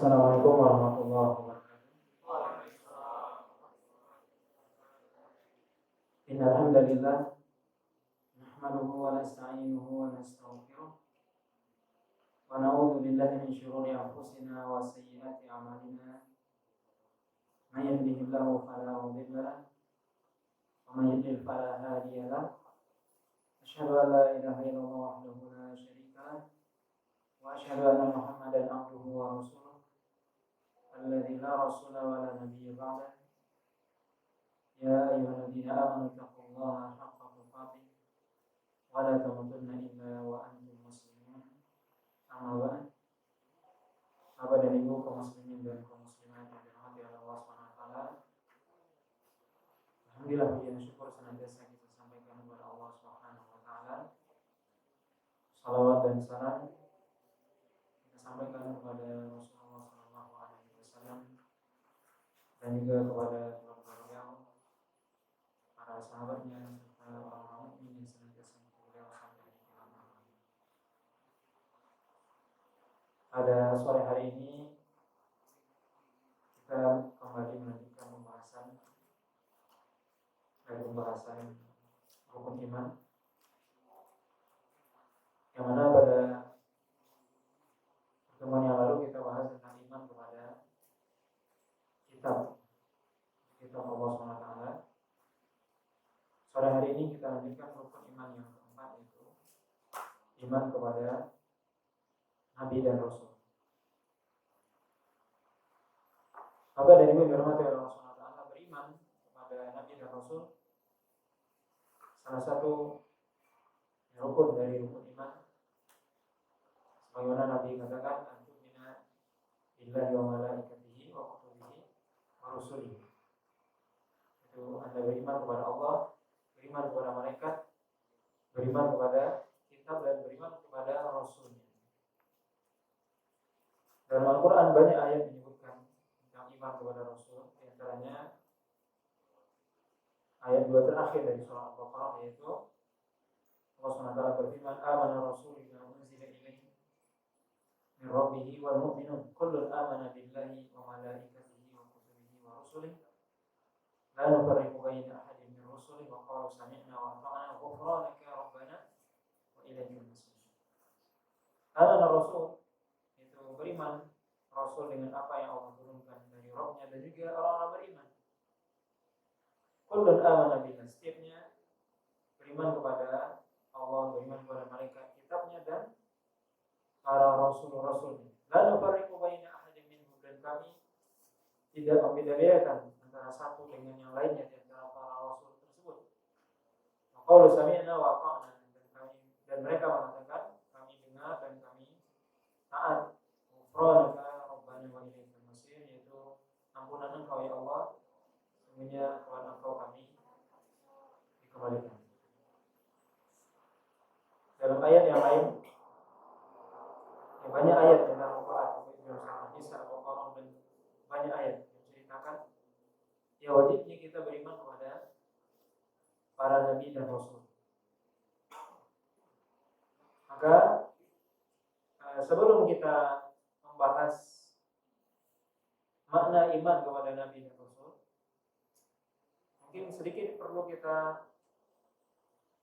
Assalamualaikum warahmatullahi wabarakatuh. Innal hamdalillah nahmaduhu wa nasta'inuhu wa nastaghfiruh wa na'udzu billahi min shururi anfusina wa sayyiati a'malina. May yahdihillahu fala mudilla lahu wa may yudlil fala hadiya lahu. Asyhadu an la ilaha illallah wahdahu la syarika lahu wa asyhadu anna Muhammadan abduhu wa rasuluh alladzi la rasula wa la nabiyya ba'dahu. Ya ayyuhalladzina amanu taqullaha haqqa tuqatih wa la tamutunna illa wa antum muslimun. Amma ba'd. Bapak dan Ibu kaum muslimin dan kaum muslimat yang dirahmati Allah Subhanahu wa taala. Alhamdulillah, puji dan syukur senantiasa kita sampaikan kepada Allah Subhanahu wa taala. Salawat dan salam kita sampaikan kepada Rasulullah sallallahu alaihi wasallam dan juga kepada keluarga beliau, para sahabatnya serta orang-orang mukmin yang senantiasa mengikuti beliau sampai di kiamat. Pada sore hari ini kita kembali melanjutkan pembahasan rukun iman, yang mana pada pertemuan yang lalu kita bahas tentang iman kepada kitab Allah SWT. Sore hari ini kita lanjutkan rukun iman yang keempat, yaitu iman kepada Nabi dan Rasul. Bapak dan Ibu dirahmati oleh Allah SWT, beriman kepada Nabi dan Rasul salah satu rukun dari rukun iman. Sebagaimana Nabi katakan, antumina billahi wa malaikatihi wa kutubihi wa rusulihi. Itu Anda beriman kepada Allah, beriman kepada malaikat, beriman kepada kitab, dan beriman kepada Rasulnya. Dalam Al-Quran banyak ayat menyebutkan tentang iman kepada Rasul. Di antaranya ayat 2 terakhir dari surah Al-Baqarah, yaitu Allah SWT berfirman, amana rasul bima unzila ilaihi min rabbih wal mu'minun kullun amana billahi wa malaikatihi wa kutubihi wa rusulihi la nufarriqu baina ahadin min rusulihi wa qalu sami'na wa ata'na ghufranaka rabbana wa ilaikal masir. Amana rasul itu beriman Rasul dengan apa yang Allah turunkan dari Rabbnya, dan juga orang-orang beriman. Kullun amana billah, setiapnya beriman kepada Allah, beriman kepada malaikat, kitabnya, dan para rasul-rasulnya. La nufarriqu baina ahadin minhum, dan kami tidak membeda-bedakan antara satu dengan yang lainnya di antara para rasul tersebut. Qalu sami'na wa ata'na, dan mereka mengatakan kami dengar dan kami taat. Ghufranaka rabbana wa ilaikal masir, yaitu ampunan Engkau ya Allah, sesungguhnya kepada Engkau kami dikembalikan. Dalam ayat yang lain, banyak ayat tentang Al-Quran, Nisa, Al-Baqarah, dan banyak ayat yang menceritakan ya wajibnya kita beriman kepada para nabi dan rasul. Maka sebelum kita membahas makna iman kepada nabi dan rasul, mungkin sedikit perlu kita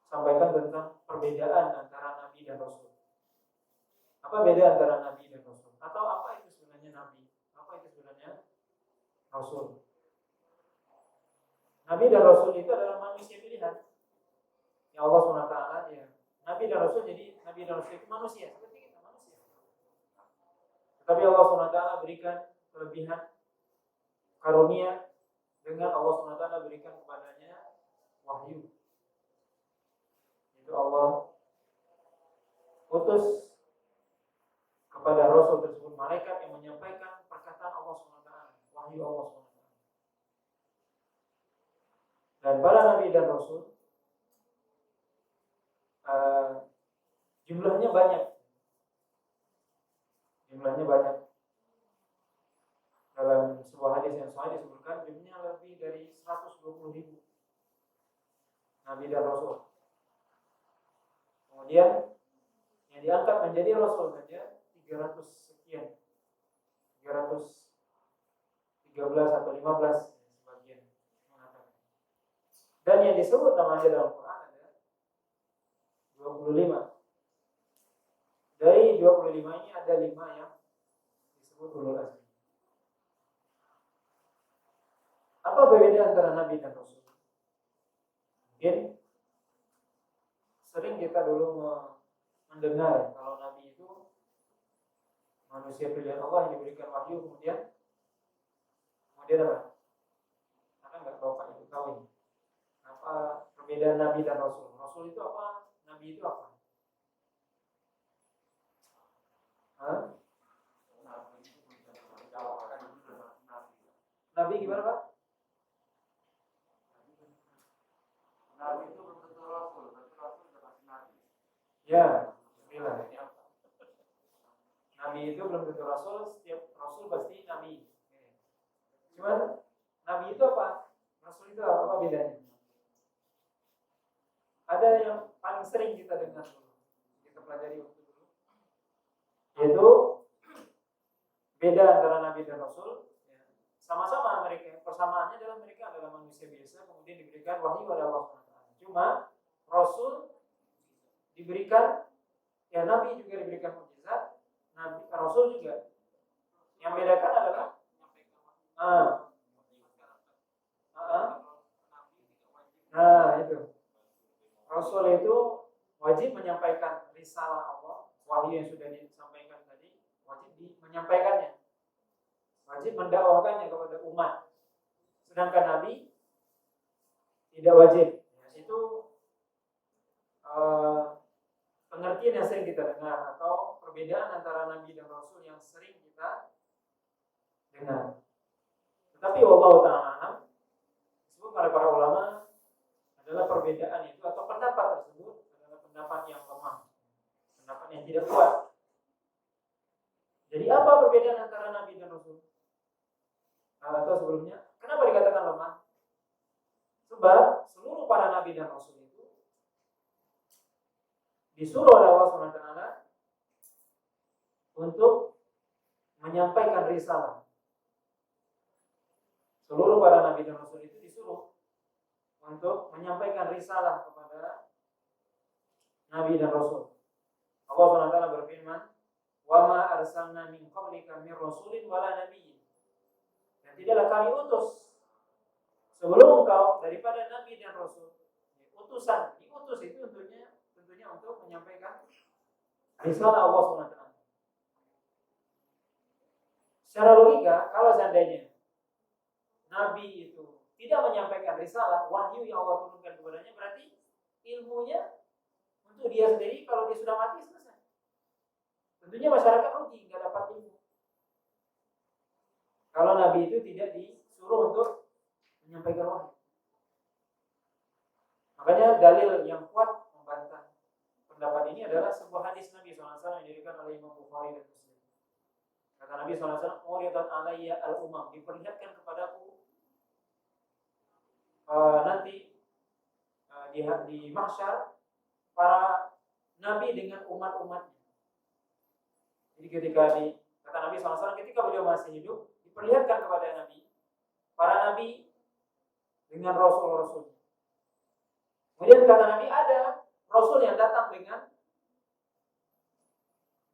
sampaikan tentang perbedaan antara nabi dan rasul. Apa beda antara nabi dan rasul? Atau apa itu sebenarnya nabi? Apa itu sebenarnya rasul? Nabi dan rasul itu adalah manusia pilihan. Ya Allah SWT, ya. Nabi dan rasul, jadi nabi dan rasul itu manusia, seperti kita manusia. Tetapi Allah SWT berikan kelebihan karunia dengan Allah SWT berikan kepadanya wahyu. Itu Allah utus kepada Rasul tersebut malaikat yang menyampaikan perkataan Allah SWT, wahyu Allah SWT. Dan para nabi dan Rasul jumlahnya banyak. Dalam sebuah hadis yang sahih disebutkan jumlahnya lebih dari 120.000 nabi dan Rasul. Kemudian yang diangkat menjadi Rasul saja 300 113 atau 15 sebagian mengatakan. Dan yang disebut namanya dalam Quran ada 25. Dari 25 ini ada 5 yang disebut ulul azmi. Apa perbedaan antara Nabi dan Rasul? Mungkin sering kita dulu mendengar kalau Nabi itu manusia pilihan Allah yang diberikan wahyu kemudian apa? Karena nggak tahu Pak itu tahu ini. Apa perbedaan Nabi dan Rasul? Rasul itu apa? Nabi itu apa? Nabi gimana Pak? Nabi itu belum tentu Rasul, tapi Rasul sudah pasti Nabi. Ya, bismillah. Nabi itu belum tentu Rasul, setiap Rasul pasti Nabi. Cuman Nabi itu apa? Rasul itu apa bedanya? Ada yang paling sering kita dengar dulu, kita pelajari waktu dulu, yaitu beda antara Nabi dan Rasul. Sama-sama mereka, persamaannya adalah mereka adalah manusia biasa, kemudian diberikan wahyu oleh Allah SWT. Cuma Rasul diberikan, ya Nabi juga diberikan mukjizat, Nabi Rasul juga. Yang bedakan adalah itu Rasul itu wajib menyampaikan risalah Allah, wahyu yang sudah disampaikan tadi, wajib menyampaikannya, wajib mendakwahkannya kepada umat. Sedangkan Nabi tidak wajib. Itu pengertian yang sering kita dengar atau perbedaan antara Nabi dan Rasul yang sering kita dengar. Tetapi wallahu ta'ala disebut oleh para ulama adalah perbedaan itu atau pendapat tersebut adalah pendapat yang lemah, pendapat yang tidak kuat. Jadi apa perbedaan antara Nabi dan Rasul? Atau sebelumnya, kenapa dikatakan lemah? Sebab seluruh para Nabi dan Rasul itu disuruh oleh Allah SWT untuk menyampaikan risalah. Seluruh para Nabi dan Rasul itu disuruh untuk menyampaikan risalah kepada Nabi dan Rasul. Allah SWT berfirman, "Wa ma arsalna min qablika min rasulin wala nabiyyin." Dan tidaklah kami utus sebelum engkau daripada Nabi dan Rasul. Utusan, diutus itu tentunya untuk menyampaikan risalah Allah SWT. Secara logika, kalau seandainya Nabi itu tidak menyampaikan risalah, wahyu yang Allah turunkan kepadanya, berarti ilmunya untuk dia sendiri, kalau dia sudah mati selesai. Tentunya masyarakat rugi, nggak dapat ilmu. Kalau Nabi itu tidak disuruh untuk menyampaikan wahyu. Makanya dalil yang kuat membantah pendapat ini adalah sebuah hadis Nabi SAW yang diriwayatkan oleh Imam Bukhari dan Muslim. Kata Nabi SAW, "Uridat alayya al-umam," diperlihatkan kepadaku nanti di mahsyar para nabi dengan umat-umatnya. Jadi kata Nabi SAW, ketika beliau masih hidup, diperlihatkan kepada Nabi, para nabi dengan rasul-rasul. Kemudian kata Nabi, ada rasul yang datang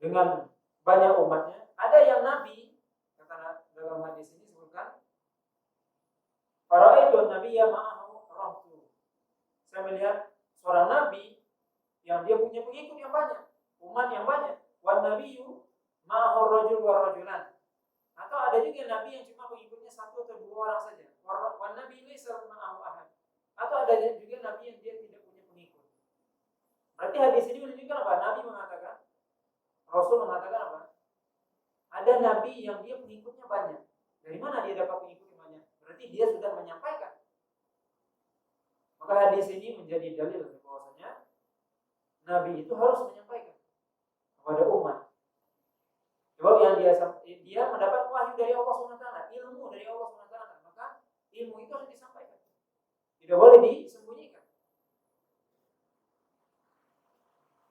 dengan banyak umatnya. Ada yang nabi, kata dalam hadis ini disebutkan, para itu nabi yang ma'ahu rahtu. Saya melihat seorang nabi yang dia punya pengikut yang banyak, umat yang banyak. Wan nabiyyu ma'ahu rajul wa rajulan. Atau ada juga nabi yang cuma pengikutnya 1 atau 2 orang saja. Wan nabi laysa ma'ahu ahad. Atau ada juga nabi yang dia tidak punya pengikut. Berarti hadis ini menunjukkan apa? Nabi mengatakan, Rasul mengatakan apa? Ada nabi yang dia pengikutnya banyak. Dari mana dia dapat pengikutnya banyak? Berarti dia sudah menyampaikan. Maka hadis ini menjadi dalil bahwasanya nabi itu harus menyampaikan kepada umat. Sebab yang dia mendapat wahyu dari Allah SWT, ilmu dari Allah SWT, maka ilmu itu harus disampaikan. Tidak boleh disembunyikan.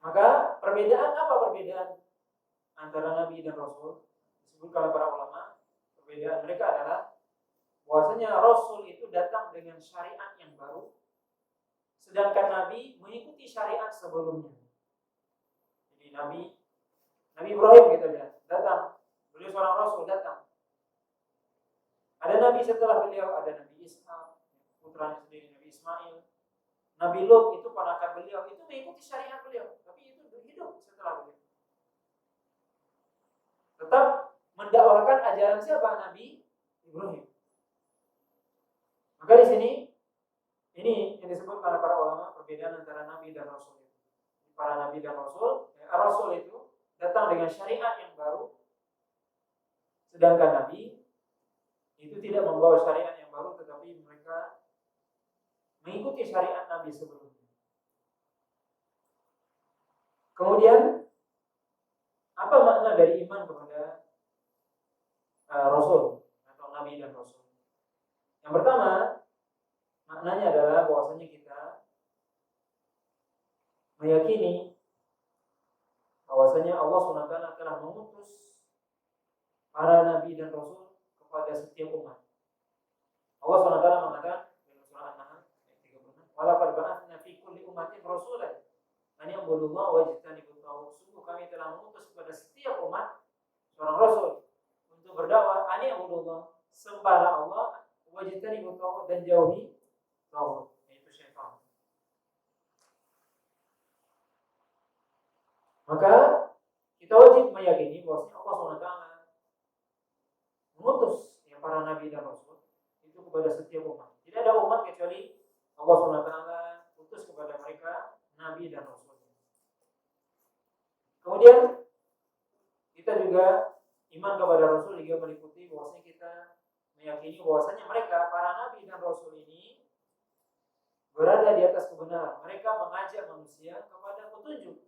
Maka perbedaan apa perbedaan antara Nabi dan Rasul? Disebutkan oleh para ulama, bahwasanya Rasul itu datang dengan syariat yang baru, sedangkan Nabi mengikuti syariat sebelumnya. Jadi Nabi Ibrahim kita lihat datang, beliau seorang Rasul datang. Ada Nabi setelah beliau, ada Nabi Ishak, putranya sendiri Nabi Ismail. Nabi Lut itu ponakan beliau, itu mengikuti syariat beliau, tapi itu hidup setelah beliau. Tetap mendakwahkan ajaran siapa? Nabi Ibrahim. Maka di sini ini yang disebut oleh para ulama perbedaan antara Nabi dan Rasul. Para Nabi dan Rasul, Rasul itu datang dengan syariat yang baru, sedangkan Nabi itu tidak membawa syariat yang baru, tetapi mereka mengikuti syariat Nabi sebelumnya. Kemudian apa makna dari iman kepada Rasul atau Nabi dan Rasul? Yang pertama, maknanya adalah bahwasanya kita meyakini bahwasanya Allah SWT telah mengutus para Nabi dan Rasul kepada setiap umat. Allah SWT mengatakan dalam surah An-Nahl ayat 36, "Walaqad ba'atsna fi kulli ummatin rasulan an ya'budullaha wa yajtanibut taghut." Sungguh kami telah mengutus kepada setiap umat seorang rasul untuk berdakwah an ya'budullah, sembahlah Allah, wa yajtanibut taghut, dan jauhi taghut, yaitu syaitan. Maka kita wajib meyakini bahwasanya Allah SWT mengutus para nabi dan rasul itu kepada setiap umat. Tidak ada umat kecuali Allah SWT utus kepada mereka nabi dan rasul. Kemudian kita juga iman kepada rasul juga meliputi bahwasanya kita meyakini bahwasanya mereka para nabi dan rasul ini berada di atas kebenaran. Mereka mengajak manusia kepada petunjuk.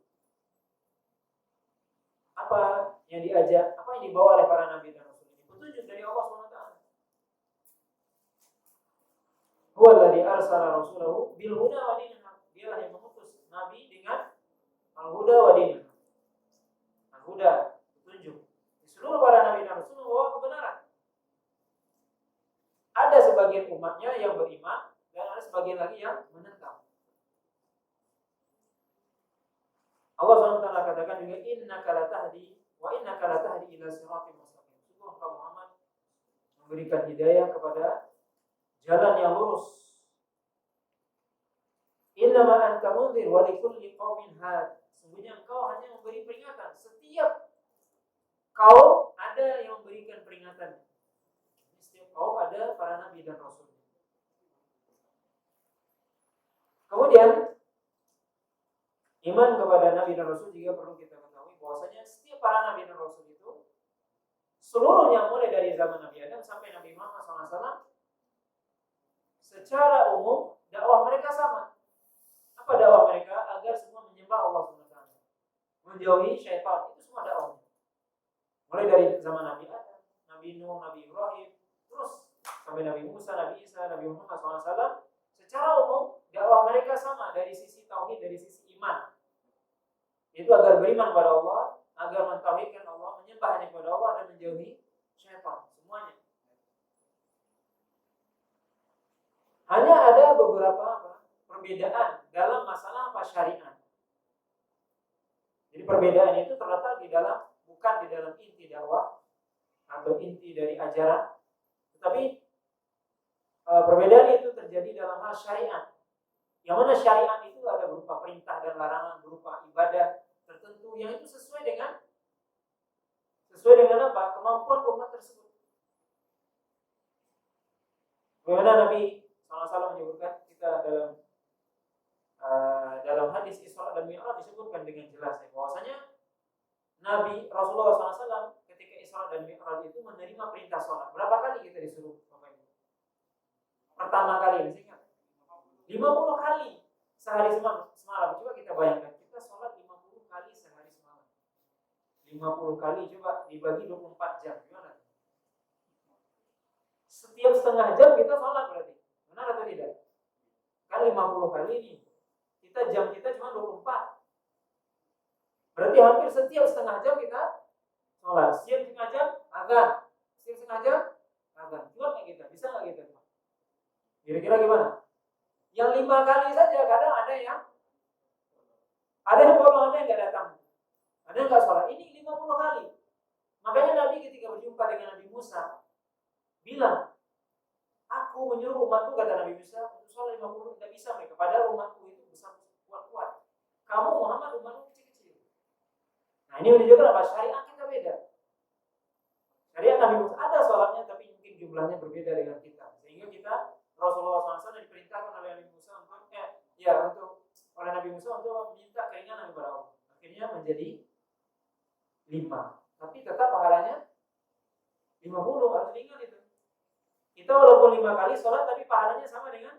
Apa yang diajak, apa yang dibawa oleh para nabi dan rasul ini? Petunjuk dari Allah SWT. Huwa alladhi arsala rasulahu bil huda wa dinil haq. Dialah yang mengutus nabi dengan al-huda wa dinil haq. Al-huda, petunjuk. Di seluruh para nabi dan rasul membawa kebenaran. Ada sebagian umatnya yang beriman dan ada sebagian lagi yang menentang. Allah SWT katakan juga innaka latahdi wa innaka latahdi ila siratal mustaqim. Sungguh engkau Muhammad memberikan hidayah kepada jalan yang lurus. Innama anta mundhir wa likulli qaumin had. Sungguhnya engkau hanya memberi peringatan. Setiap kaum ada yang memberikan peringatan. Setiap kaum ada para nabi dan rasul. Kemudian iman kepada nabi dan rasul juga perlu kita ketahui bahwasanya setiap para nabi dan rasul itu seluruhnya mulai dari zaman Nabi Adam sampai Nabi Muhammad SAW secara umum dakwah mereka sama. Apa dakwah mereka? Agar semua menyembah Allah SWT, menjauhi syaitan. Itu semua dakwah. Mulai dari zaman Nabi Adam, Nabi Nuh, Nabi Ibrahim, terus sampai Nabi Musa, Nabi Isa, Nabi Muhammad SAW. Secara umum dakwah mereka sama dari sisi tauhid, dari sisi iman. Itu agar beriman kepada Allah, agar mentauhidkan Allah, menyembah hanya kepada Allah dan menjauhi syaitan. Semuanya. Hanya ada beberapa perbedaan dalam masalah syariat. Jadi perbedaan itu terletak di dalam, bukan di dalam inti dakwah atau inti dari ajaran, tetapi perbedaan itu terjadi dalam hal syariat. Yang mana syariat itu ada berupa perintah dan larangan, berupa ibadah tertentu yang itu sesuai dengan apa? Kemampuan umat tersebut. Bagaimana Nabi SAW menyebutkan kita dalam hadis Isra dan Mi'raj disebutkan dengan jelas bahwasanya Nabi Rasulullah SAW ketika Isra dan Mi'raj itu menerima perintah sholat. Berapa kali kita disuruh Bapak Ibu? Pertama kali, masih ingat? 50 kali sehari semalam. Coba kita bayangkan, kita sholat 50 kali sehari semalam. 50 kali coba dibagi 24 jam, gimana? Setiap setengah jam kita sholat berarti. Benar atau tidak? Kan 50 kali ini. Jam kita cuma 24. Berarti hampir setiap setengah jam kita sholat. Setiap setengah jam azan. Setiap setengah jam azan. Kuat nggak kita? Bisa nggak kita? Kira-kira gimana? Yang 5 kali saja, kadang ada yang bolong, ada yang nggak datang, ada yang nggak sholat. Ini 50 kali. Makanya Nabi ketika berjumpa dengan Nabi Musa bilang, aku menyuruh umatku, kata Nabi Musa, untuk sholat 50, tidak bisa mereka. Padahal umatku itu besar, kuat-kuat. Kamu Muhammad, umatku kecil-kecil. Nah ini menunjukkan apa? Syariat kita beda. Syariat Nabi Musa ada sholatnya, tapi mungkin jumlahnya berbeda dengan kita. Sehingga kita, Rasulullah SAW diperintahkan oleh Nabi Musa oleh Nabi Musa untuk meminta keringanan kepada Allah. Akhirnya menjadi 5. Tapi tetap pahalanya 50, harus diingat itu. Kita walaupun 5 kali sholat, tapi pahalanya sama dengan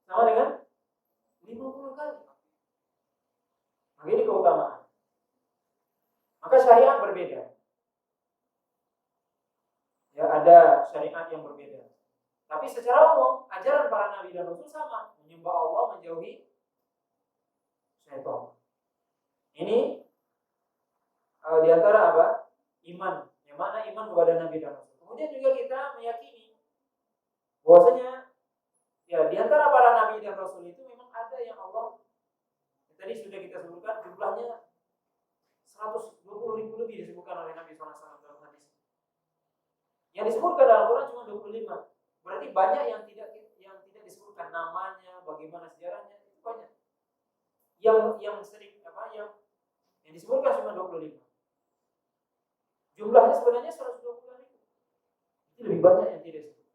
50 kali. Maka ini keutamaan. Maka syariat berbeda. Ya, ada syariat yang berbeda. Tapi secara umum, ajaran para nabi dan rasul sama, menyembah Allah, menjauhi syaitan. Ini di antara apa? Iman. Yang mana iman kepada nabi dan rasul. Kemudian juga kita meyakini bahwasanya ya di antara para nabi dan rasul itu memang ada yang Allah, tadi sudah kita sebutkan jumlahnya 120.000 lebih disebutkan oleh Nabi SAW dalam hadis. Yang disebutkan dalam Quran cuma 25. Berarti banyak yang tidak disebutkan namanya, bagaimana sejarahnya, itu banyak. Yang sering yang disebutkan cuma 25. Jumlahnya sebenarnya 120.000. Itu lebih banyak yang tidak disebut.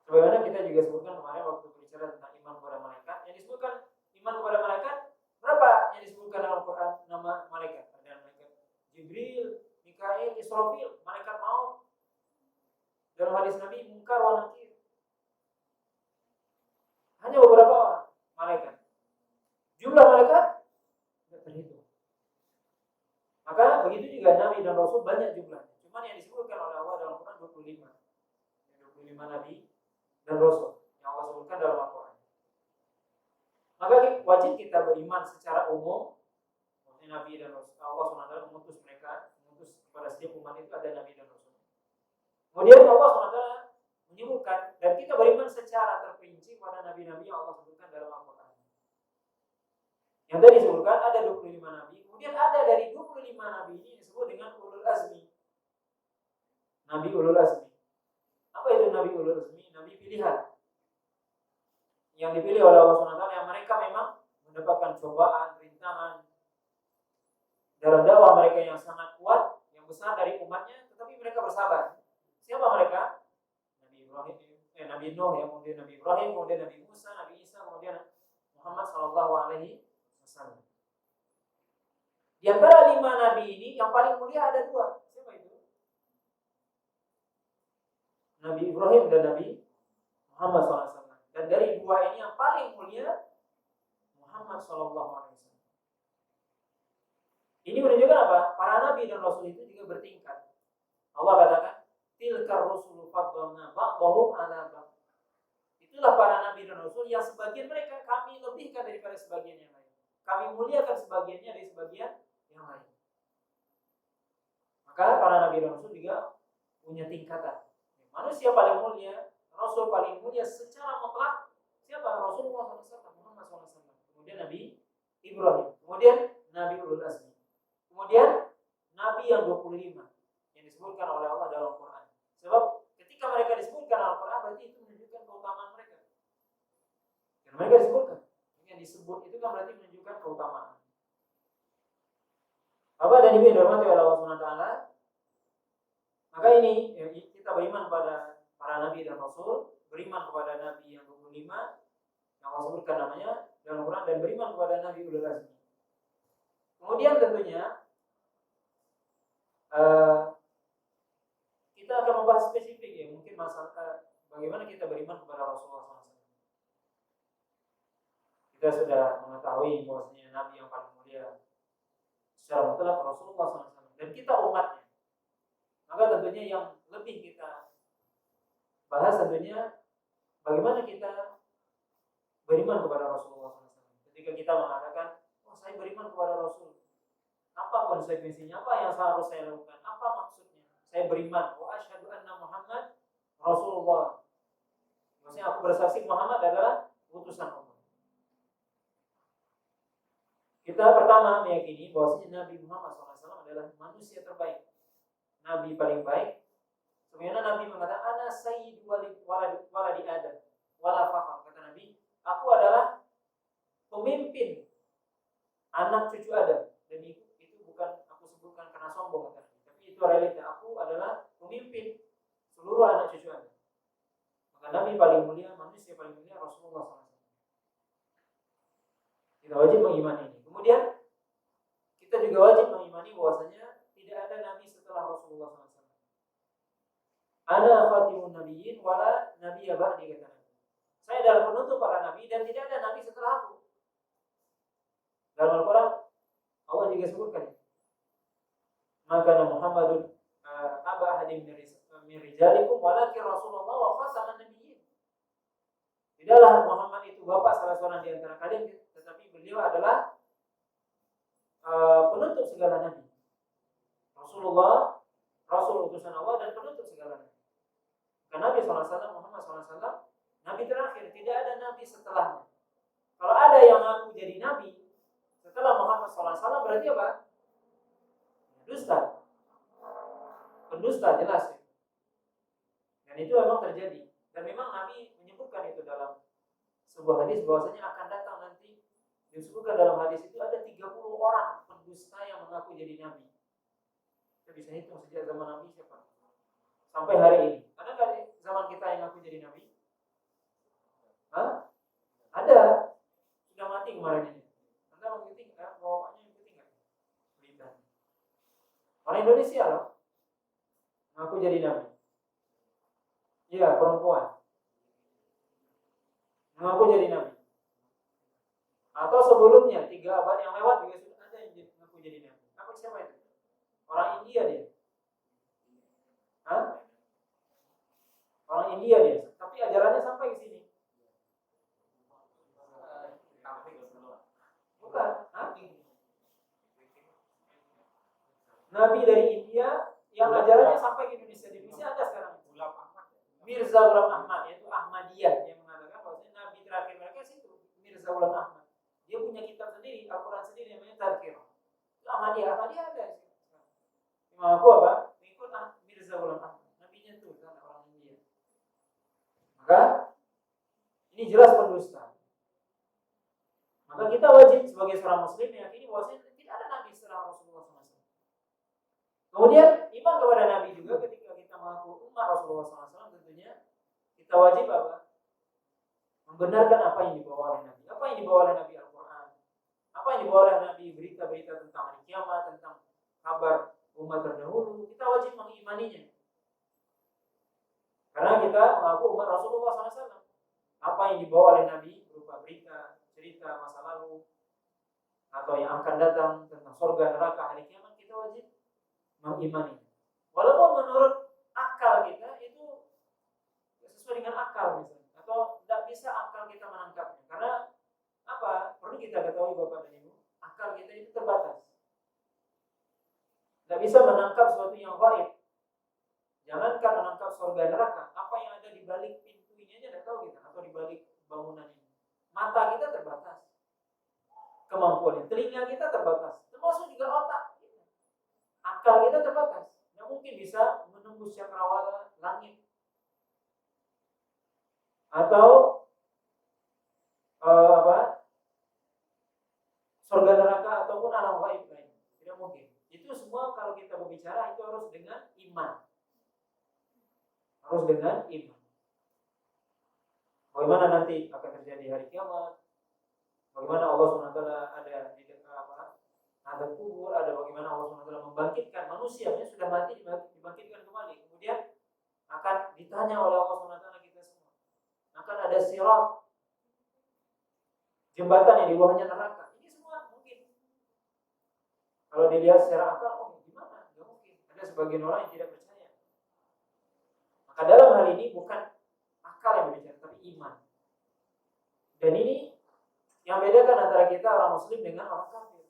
Sebagaimana kita juga sebutkan kemarin waktu berbicara tentang iman kepada malaikat, yang disebutkan iman kepada malaikat berapa yang disebutkan dalam Quran nama malaikat? Ada malaikat Jibril, Mikail, Israfil, malaikat maut. Dalam hadis Nabi Munkar wa Nakir. Hanya beberapa orang malaikat. Jumlah malaikat tidak terhitung. Maka begitu juga Nabi dan Rasul banyak jumlahnya. Cuman yang disebutkan oleh Allah dalam Quran 25. 25 Nabi dan Rasul yang Allah sebutkan dalam Al-Quran. Maka wajib kita beriman secara umum. Maksudnya Nabi dan Rasul, Allah SWT mengutus kepada setiap umat itu ada Nabi dan Rasul. Kemudian Allah SWT menyebutkan, dan kita beriman secara terperinci pada nabi-nabi yang Allah sebutkan dalam Al-Quran. Yang tadi disebutkan ada 25 nabi. Kemudian ada dari 25 nabi ini disebut dengan ulul azmi. Nabi ulul azmi. Apa itu nabi ulul azmi? Nabi pilihan. Yang dipilih oleh Allah SWT yang mereka memang mendapatkan cobaan, rintangan dalam dakwah mereka yang sangat kuat, yang besar dari umatnya, tetapi mereka bersabar. Siapa mereka? Nabi Nuh, ya, kemudian Nabi Ibrahim, kemudian Nabi Musa, Nabi Isa, kemudian Muhammad SAW. Di antara 5 nabi ini yang paling mulia ada 2. Siapa itu? Nabi Ibrahim dan Nabi Muhammad SAW. Dan dari 2 ini yang paling mulia Muhammad SAW. Ini menunjukkan apa? Para nabi dan rasul itu juga bertingkat. Allah katakan, tilkar rusulu faddalna ba'dahum 'ala ba'd. Itulah para nabi dan rasul yang sebagian mereka kami lebihkan daripada sebagian yang lain. Kami muliakan sebagiannya dari sebagian yang lain. Maka para nabi dan rasul juga punya tingkatan. Manusia paling mulia, rasul paling mulia secara mutlak siapa? Rasulullah SAW, Muhammad SAW. Kemudian Nabi Ibrahim, kemudian Nabi ulul azmi. Kemudian nabi yang 25 yang disebutkan oleh Allah dalam Quran. Sebab ketika mereka disebutkan dalam Quran berarti itu menunjukkan keutamaan mereka. Dan mereka disebutkan. Yang disebut itu kan berarti menunjukkan keutamaan. Bapak dan Ibu yang dirahmati oleh Allah SWT, maka ini kita beriman kepada para nabi dan rasul, beriman kepada nabi yang 25 yang Allah sebutkan namanya dalam Quran, dan beriman kepada nabi ulul azmi. Kemudian tentunya kita akan membahas spesifik ya, mungkin masalah bagaimana kita beriman kepada Rasulullah SAW. Kita sudah mengetahui bahwasanya nabi yang paling mulia secara mutlak Rasulullah SAW, dan kita umatnya. Maka tentunya yang lebih kita bahas tentunya bagaimana kita beriman kepada Rasulullah SAW. Ketika kita mengatakan, oh saya beriman kepada Rasul, apa konsekuensinya? Apa yang harus saya lakukan? Apa maksudnya? Saya beriman, wa asyhadu anna Muhammad Rasulullah. Maksudnya aku bersaksi Muhammad adalah utusan Allah. Kita pertama meyakini bahwasanya Nabi Muhammad SAW adalah manusia terbaik, Nabi paling baik. Sebenarnya Nabi mengatakan ana sayyidu waladi Adam wala fakhr. Kata Nabi, aku adalah pemimpin anak cucu Adam. Dan itu bukan aku sebutkan karena sombong, kata Nabi, tapi itu realita. Aku adalah pemimpin seluruh anak cucu Adam. Maka Nabi paling mulia, manusia paling mulia Rasulullah SAW. Kita wajib mengimani ini. Kemudian kita juga wajib mengimani bahwasanya tidak ada nabi setelah Rasulullah SAW. Ana khatimun nabiyyin wala nabiyya ba'di, kata Nabi. Saya adalah penutup para nabi dan tidak ada nabi setelah aku. Dalam Al-Quran Allah juga sebutkan, maka Muhammadun aba ahadim min rijalikum walakin Rasulullah wa khataman nabiyyin. Tidaklah Muhammad itu bapak salah seorang di antara kalian, tetapi beliau adalah penutup segala nabi. Rasulullah, Rasul utusan Allah dan penutup segala nabi. Karena Nabi SAW, Muhammad SAW, nabi terakhir, tidak ada nabi setelahnya. Kalau ada yang mengaku jadi nabi setelah Muhammad SAW, berarti apa? Dusta. Pendusta, jelas. Dan itu memang terjadi. Dan memang Nabi menyebutkan itu dalam sebuah hadis bahwasanya akan datang nanti, disebutkan dalam hadis itu ada 30 orang pendusta yang mengaku jadi nabi. Kita bisa hitung sejak zaman Nabi siapa sampai hari ini. Ada nggak zaman kita yang ngaku jadi nabi? Hah? Ada. Sudah mati kemarin ini. Anda mengikuti bapaknya mengikuti nggak? Berita. Orang Indonesia loh ngaku jadi nabi. Iya, perempuan mengaku jadi nabi. Atau sebelumnya 3 abad yang lewat juga sudah ada yang ngaku jadi nabi. Apa siapa itu? Orang India dia. Hah? Orang India dia. Tapi ajarannya sampai ke sini. Bukan. Hah? Nabi dari India yang ajarannya sampai ke Indonesia. Di Indonesia ada sekarang. Mirza Ghulam Ahmad, yaitu Ahmadiyah, yang mengatakan bahwa nabi terakhir mereka situ Mirza Ghulam Ahmad. Dia punya kitab sendiri, Al-Quran sendiri, namanya Tadhkirah. Itu Ahmadiyah ada. Mengaku apa? Mengikut Mirza Ghulam Ahmad. Nabinya itu kan orang India. Maka ini jelas pendusta. Maka kita wajib sebagai seorang muslim meyakini bahwa tidak ada nabi setelah Rasulullah SAW. Kemudian iman kepada nabi juga ketika kita mengaku umat Rasulullah SAW, tentunya kita wajib apa? Membenarkan apa yang dibawa oleh nabi. Apa yang dibawa oleh nabi Al-Quran. Apa yang dibawa oleh nabi berita-berita tentang hari kiamat, tentang kabar umat terdahulu. Kita wajib mengimaninya. Karena kita mengaku umat Rasulullah SAW. Apa yang dibawa oleh nabi berupa berita, cerita masa lalu, atau yang akan datang tentang surga, neraka, hari kiamat, kita wajib mengimaninya. Walaupun menurut akal kita itu sesuai dengan akal misalnya, atau tidak bisa akal kita menangkapnya. Karena apa? Perlu kita ketahui Bapak dan Ibu, akal kita itu terbatas. Tidak bisa menangkap sesuatu yang gaib. Jangankan menangkap surga neraka, apa yang ada di balik pintu ini aja tidak tahu kita, atau di balik bangunan ini. Mata kita terbatas, kemampuannya, telinga kita terbatas, termasuk juga otak. Akal kita terbatas. Tidak mungkin bisa menembus cakrawala langit atau surga neraka ataupun alam gaib lain. Tidak mungkin. Itu semua kalau kita berbicara itu harus dengan iman. Harus dengan iman. Bagaimana nanti akan terjadi hari kiamat? Bagaimana Allah SWT ada di ada kubur, ada bagaimana Allah SWT membangkitkan manusia yang sudah mati, dibangkitkan kembali. Kemudian akan ditanya oleh Allah SWT kita semua. Akan ada sirat, jembatan yang di bawahnya neraka. Ini semua mungkin. Kalau dilihat secara akal, oh gimana? Tidak mungkin. Ada sebagian orang yang tidak percaya. Maka dalam hal ini bukan akal yang berbicara, tapi iman. Dan ini yang bedakan antara kita orang muslim dengan orang kafir.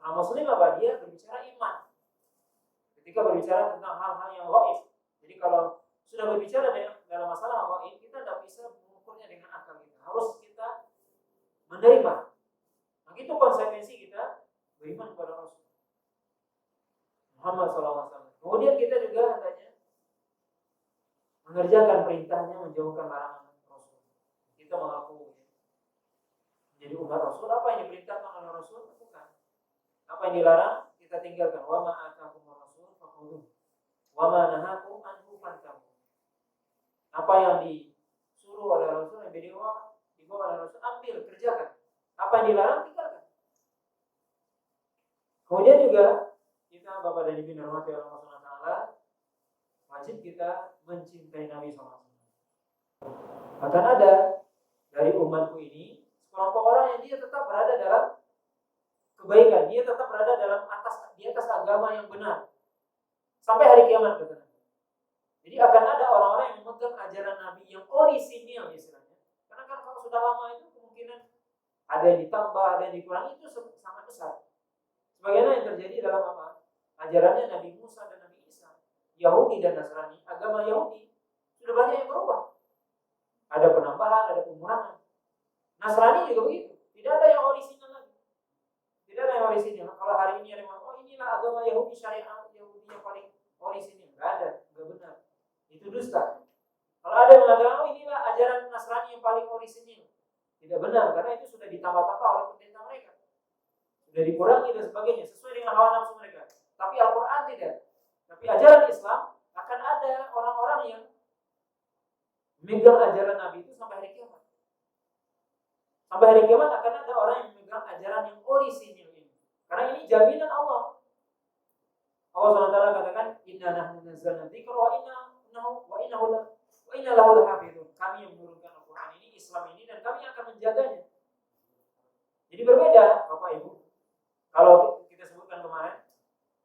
Orang muslim apa? Dia berbicara iman. Ketika berbicara tentang hal-hal yang gaib. Jadi kalau sudah berbicara dalam masalah gaib, kita tidak bisa menerima. Nah, itu konsekuensi kita beriman kepada Rasul Muhammad SAW. Kemudian kita juga hendaknya mengerjakan perintahnya, menjauhkan larangan Rasul. Kita mengaku menjadi umat Rasul. Apa yang diperintahkan oleh Rasul, lakukan. Apa yang dilarang, kita tinggalkan. Wa ma atakum Rasul fakhudhuh wa ma nahakum anhu fantahu. Apa yang disuruh oleh Rasul, yang dibawa oleh Rasul, ambil, kerjakan. Apa yang dilarang, tinggalkan. Kemudian juga kita, Bapak dan Ibu yang dirahmati oleh Allah Subhanahu wa taala, wajib kita mencintai Nabi SAW. Akan ada dari umatku ini sekelompok orang yang dia tetap berada dalam kebaikan, dia tetap berada di atas agama yang benar sampai hari kiamat, kata Nabi. Jadi akan ada orang-orang yang memegang ajaran Nabi yang orisinil istilahnya. Karena kan kalau sudah lama itu kemungkinan ada yang ditambah, ada yang dikurangi, itu sangat besar. Sebagaimana yang terjadi dalam apa? Ajarannya Nabi Musa dan Nabi Isa, Yahudi dan Nasrani, agama Yahudi sudah banyak yang berubah. Ada penambahan, ada pengurangan. Nasrani juga begitu. Tidak ada yang orisinal lagi. Tidak ada yang orisinal. Kalau hari ini ada yang inilah agama Yahudi, syariat Yahudi yang paling orisinal. Tidak ada, tidak benar. Itu dusta. Kalau ada yang mengatakan inilah ajaran Nasrani yang paling orisinal, tidak benar, karena itu sudah ditambah-tambah oleh pendeta mereka, sudah dikurangi dan sebagainya sesuai dengan hawa nafsu mereka. Tapi Al-Quran tidak. Tapi ajaran Islam akan ada orang-orang yang memegang ajaran Nabi itu sampai hari kiamat. Sampai hari kiamat akan ada orang yang memegang ajaran yang orisinil ini. Karena ini jaminan Allah. Allah SWT katakan, Inna nahnu nazzalna dzikra wa inna lahu lahafizun. Kami yang menurunkan Al-Quran ini, Islam ini, dan kami akan menjaganya. Jadi berbeda, Bapak Ibu. Kalau kita sebutkan kemarin,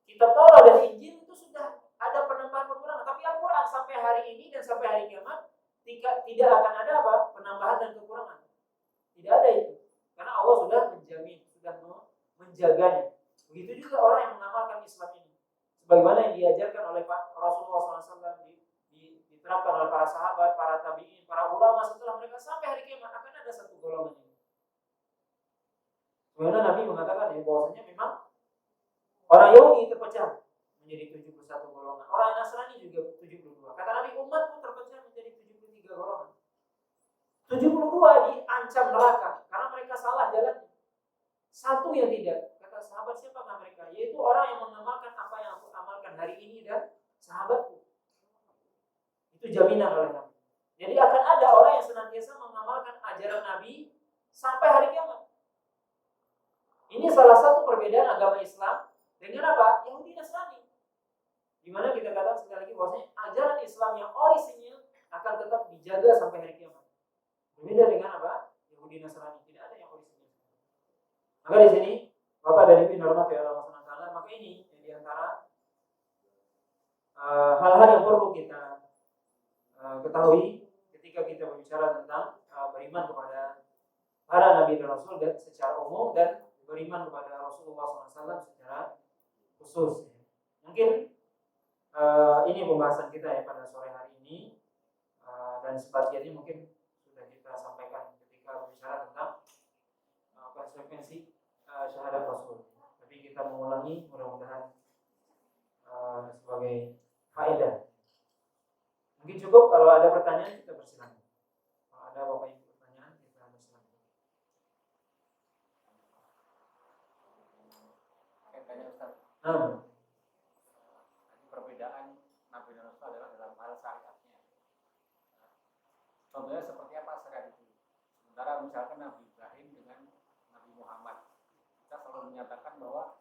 kitab Taurat dan Injil itu sudah ada penambahan pengurangan, tapi Al-Quran sampai hari ini dan sampai hari kiamat tidak akan ada apa? Penambahan dan kekurangan. Tidak ada itu. Karena Allah sudah menjamin, sudah menjaganya. Begitu juga orang yang mengamalkan Islam ini. Sebagaimana yang diajarkan oleh Rasulullah SAW, diterapkan oleh para sahabat, para tabi'in, para ulama setelah mereka sampai hari kiamat akan ada satu golongan ini. Sebagaimana Nabi mengatakan bahwasanya memang orang Yahudi terpecah menjadi 71 golongan. Orang Nasrani juga 72. Kata Nabi, umatku terpecah menjadi 73 golongan. 72 diancam neraka karena mereka salah jalannya. Satu yang tidak. Kata sahabat, siapakah mereka? Yaitu orang yang mengamalkan apa yang aku amalkan hari ini dan sahabatku. Itu jaminan oleh Nabi. Jadi akan ada orang yang senantiasa mengamalkan ajaran Nabi sampai hari kiamat. Ini salah satu perbedaan agama Islam dengan apa? Yahudi Nasrani. Di mana kita katakan sekali lagi bahwasanya ajaran Islam yang orisinil akan tetap dijaga sampai hari kiamat. Berbeda dengan apa? Yahudi Nasrani, tidak ada yang orisinil. Maka di sini Bapak dan Ibu hormati Allah Subhanahu wa taala, maka ini yang diantara hal-hal yang perlu kita ketahui ketika kita berbicara tentang beriman kepada para nabi dan rasul dan secara umum dan beriman kepada Rasulullah SAW secara khusus. Mungkin ini pembahasan kita ya pada sore hari ini, dan sebagiannya mungkin sudah kita sampaikan ketika berbicara tentang konsekuensi syahadat Rasul. Tapi kita mengulangi, mudah-mudahan sebagai faedah. Mungkin cukup. Kalau ada pertanyaan kita bersilakan. Kalau ada Bapak Ibu pertanyaan kita bersilakan. Tanya Ustaz. Perbedaan Nabi dan Rasul adalah dalam hal syariatnya. Contohnya seperti apa syariat itu? Sementara misalkan Nabi Ibrahim dengan Nabi Muhammad, kita selalu menyatakan bahwa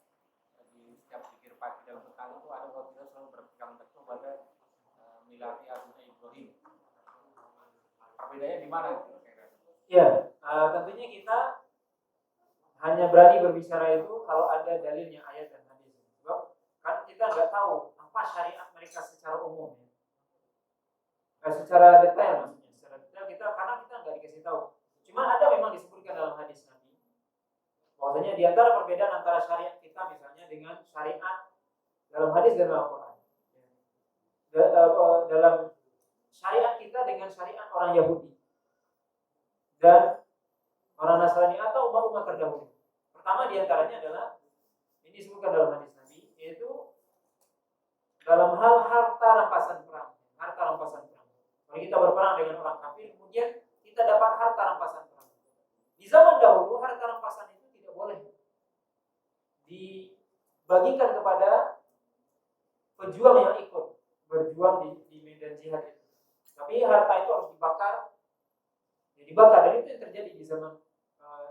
di setiap zikir pagi dalam petang itu ada bahwa kita selalu berpegang teguh pada milati Abuna Ibrahim. Perbedaannya di mana? Ya, tentunya kita hanya berani berbicara itu kalau ada dalilnya ayat dan hadis. Sebab kan kita nggak tahu apa syariat mereka secara umum, secara detail maksudnya. Secara detail karena kita nggak dikasih tahu. Cuma ada memang disebutkan dalam hadis Nabi. Bahwasanya di antara perbedaan antara syariat kita misalnya dengan syariat dalam hadis dan dalam Quran. Dalam syariat kita dengan syariat orang Yahudi dan orang Nasrani atau umat-umat terdahulu. Pertama diantaranya adalah ini disebutkan dalam hadis Nabi, yaitu dalam hal harta rampasan perang. Harta rampasan perang. Kalau kita berperang dengan orang kafir, kemudian kita dapat harta rampasan perang. Di zaman dahulu harta rampasan itu tidak boleh dibagikan kepada pejuang yang ikut berjuang di medan jihad itu. Tapi harta itu harus dibakar. Ya, dibakar, dan itu yang terjadi di zaman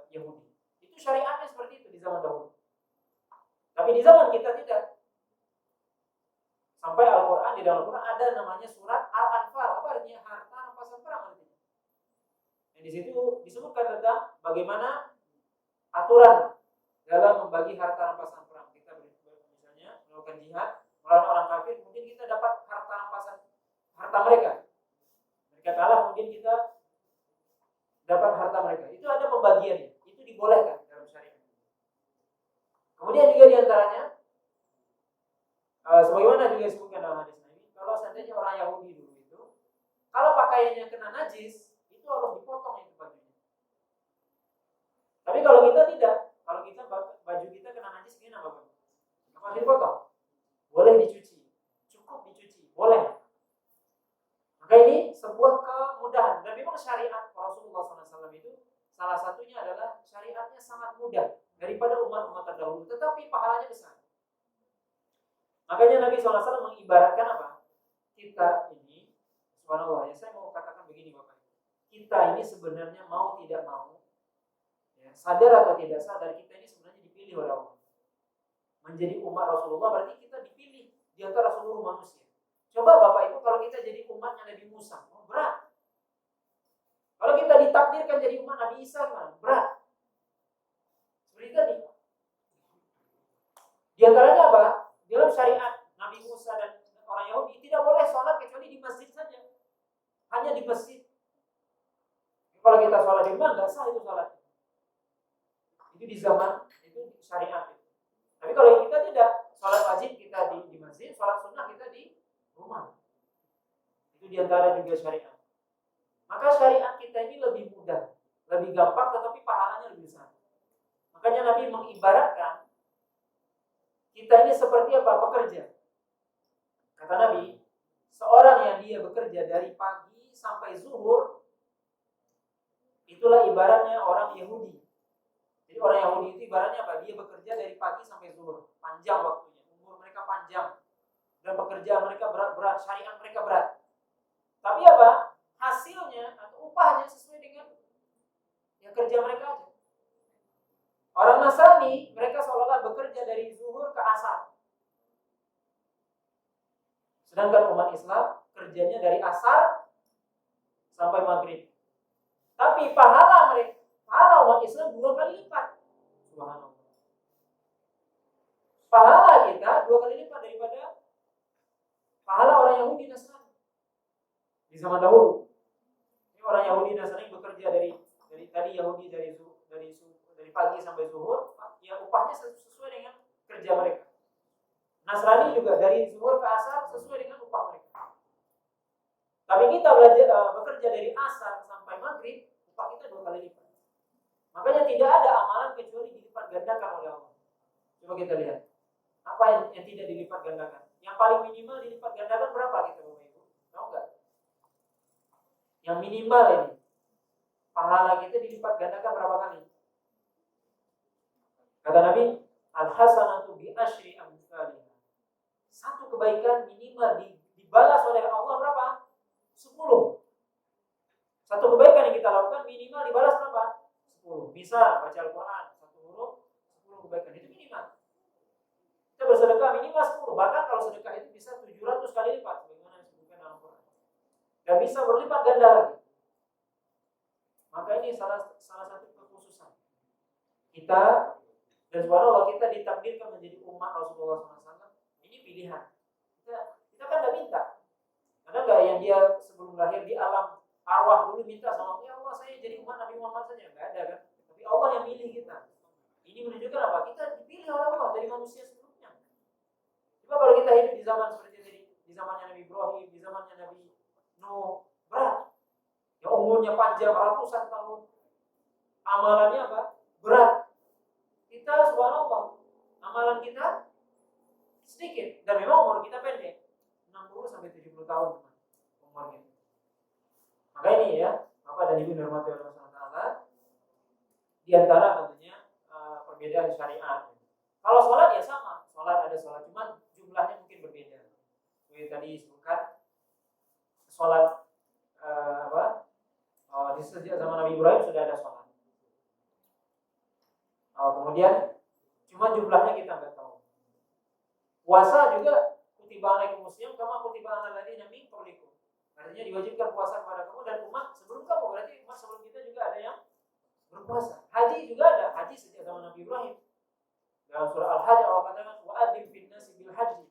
Yahudi. Itu syariatnya seperti itu di zaman dahulu. Tapi di zaman kita tidak. Sampai Al-Quran, di dalam Al-Quran ada namanya surat Al-Anfal. Apa artinya? Harta rampasan perang artinya. Dan di situ disebutkan tentang bagaimana aturan dalam membagi harta rampasan perang. Kita misalnya melakukan jihad melawan orang kafir, kemudian kita dapat harta rampasan harta mereka. Mereka kalah, kemudian kita dapat harta mereka. Itu ada pembagiannya. Itu dibolehkan dalam syariat. Kemudian juga diantaranya sebagaimana juga disebutkan dalam hadis Nabi, kalau seandainya orang Yahudi dulu itu, kalau pakaiannya kena najis, itu harus dipotong itu bajunya. Tapi kalau kita tidak, kalau kita baju kita kena najis, gimana Bapak? Apa dipotong? Boleh dicuci, cukup dicuci, boleh. Maka ini sebuah kemudahan. Dan memang syariat Rasulullah SAW itu salah satunya adalah syariatnya sangat mudah daripada umat-umat terdahulu, tetapi pahalanya besar. Makanya Nabi SAW mengibaratkan apa? Kita ini, subhanallah, ya saya mau katakan begini Bapak. Kita ini sebenarnya mau tidak mau, ya, sadar atau tidak sadar, kita ini sebenarnya dipilih oleh Allah. Menjadi umat Rasulullah berarti kita dipilih di antara seluruh manusia. Coba Bapak Ibu kalau kita jadi umatnya Nabi Musa, berat. Kalau kita ditakdirkan jadi umat Nabi Isa, berat. Seperti tadi. Di antaranya apa? Dalam syariat Nabi Musa dan orang Yahudi tidak boleh sholat kecuali di masjid saja. Hanya di masjid. Kalau kita sholat di rumah nggak sah itu sholat. Itu di zaman itu syariat. Tapi kalau kita tidak, sholat wajib kita di masjid, sholat sunnah kita di rumah. Itu diantara juga syariat. Maka syariat kita ini lebih mudah, lebih gampang, tetapi pahalanya lebih besar. Makanya Nabi mengibaratkan kita ini seperti apa? Pekerja. Kata Nabi, seorang yang dia bekerja dari pagi sampai zuhur, itulah ibaratnya orang Yahudi. Jadi orang Yahudi itu ibaratnya apa? Dia bekerja dari pagi sampai zuhur, panjang waktunya, umur mereka panjang, dan pekerjaan mereka berat-berat, syariat mereka berat. Tapi apa? Hasilnya atau upahnya sesuai dengan yang kerja mereka aja. Orang Nasrani, mereka seolah-olah bekerja dari zuhur ke asar. Sedangkan umat Islam kerjanya dari asar sampai maghrib. Tapi pahala mereka, pahala umat Islam 2 kali lipat. Subhanallah. Pahala kita 2 kali lipat daripada pahala orang Yahudi Nasrani di zaman dahulu. Ini orang Yahudi Nasrani bekerja dari tadi Yahudi dari pagi sampai zuhur, ya upahnya sesuai dengan kerja mereka. Nasrani juga dari zuhur ke asar sesuai dengan upah mereka. Tapi kita bekerja dari asar sampai maghrib, upah kita 2 kali lipat. Makanya tidak ada amalan kecuali dilipat gandakan oleh Allah. Coba kita lihat. Apa yang tidak dilipat gandakan? Yang paling minimal dilipat gandakan berapa kita Bapak Ibu? Tahu nggak? Yang minimal ini pahala kita dilipat gandakan berapa kali? Kata Nabi, al-hasanatu bi asyri amsalih. Satu kebaikan minimal dibalas oleh Allah berapa? 10. Satu kebaikan yang kita lakukan minimal dibalas berapa? 10. Misal baca Al-Quran 1 huruf, 10 kebaikan, itu minimal. Kita bersedekah minimal 10. Bahkan kalau sedekah itu bisa 700 kali lipat, sebagaimana disebutkan dalam Al-Quran. Dan bisa berlipat ganda lagi. Maka ini salah satu kekhususan kita. Dan subhanallah kita ditakdirkan menjadi umat Rasulullah SAW. Ini pilihan. Kita kan gak minta. Ada gak yang dia sebelum lahir di alam arwah dulu minta sama Allah, ya Allah saya jadi umat Nabi Muhammad saja? Gak ada kan. Tapi Allah yang milih kita. Ini menunjukkan apa? Kita dipilih oleh Allah dari manusia sebelumnya. Coba kalau kita hidup di zaman seperti tadi, di zamannya Nabi Ibrahim, di zamannya Nabi Nuh, berat. Yang umurnya panjang ratusan tahun. amalannya apa? Berat. Kita subhanallah, amalan kita sedikit dan memang umur kita pendek, 60 sampai 70 tahun umur kita. Maka ini ya, Bapak dan Ibu dirahmati Allah SWT, di antara tentunya perbedaan syariat. Kalau sholat ya sama, sholat ada sholat, cuman jumlahnya mungkin berbeda. Seperti tadi disebutkan sholat di sejak zaman Nabi Ibrahim sudah ada sholat. Kemudian cuma jumlahnya kita nggak tahu. Puasa juga kutiba alaikum muslim kama kutiba alal ladzina min qablikum. Artinya diwajibkan puasa kepada kamu dan umat sebelum kamu. Berarti umat sebelum kita juga ada yang berpuasa. Haji juga ada, haji sejak zaman Nabi Ibrahim. Dalam surah Al-Hajj Allah katakan wa'adzim fin nasi bil haji.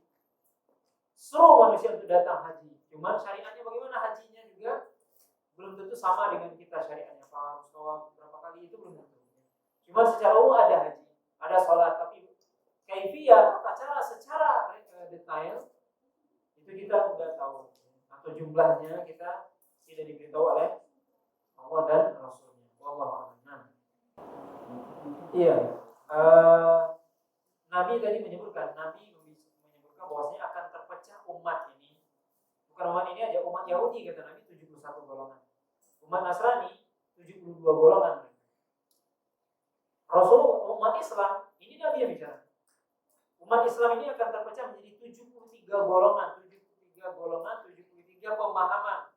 Seru manusia untuk datang haji. Cuman syariatnya bagaimana hajinya juga belum tentu sama dengan kita syariatnya. Pak harus tawaf berapa kali itu belum tentu. Cuman secara umum ada haji, ada sholat, tapi kaifiyah tata cara secara detail itu kita nggak tahu atau jumlahnya kita tidak diberitahu oleh Allah dan Rasulnya. Wallahu a'lam. Iya. Nabi tadi menyebutkan bahwasanya akan terpecah umat ini. Bukan umat ini aja, umat Yahudi kata Nabi 71 golongan. Umat Nasrani 72 golongan. Rasulullah umat Islam, ini Nabi yang bicara. Umat Islam ini akan terpecah menjadi 73 golongan, 73 pemahaman,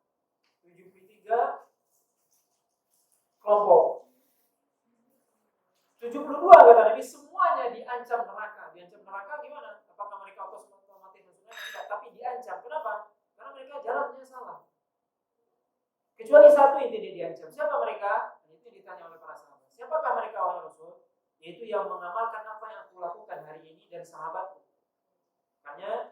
73 kelompok. 72 kata Nabi semuanya diancam neraka. Diancam neraka gimana? Apakah mereka otomatis masuknya? Tidak, tapi diancam. Kenapa? Karena mereka jalannya salah. Kecuali satu yang tidak diancam. Siapa mereka? Itu ditanya oleh para sahabat. Siapakah mereka wahai Rasul? Yaitu yang mengamalkan apa yang aku lakukan hari ini dan sahabatku. Karena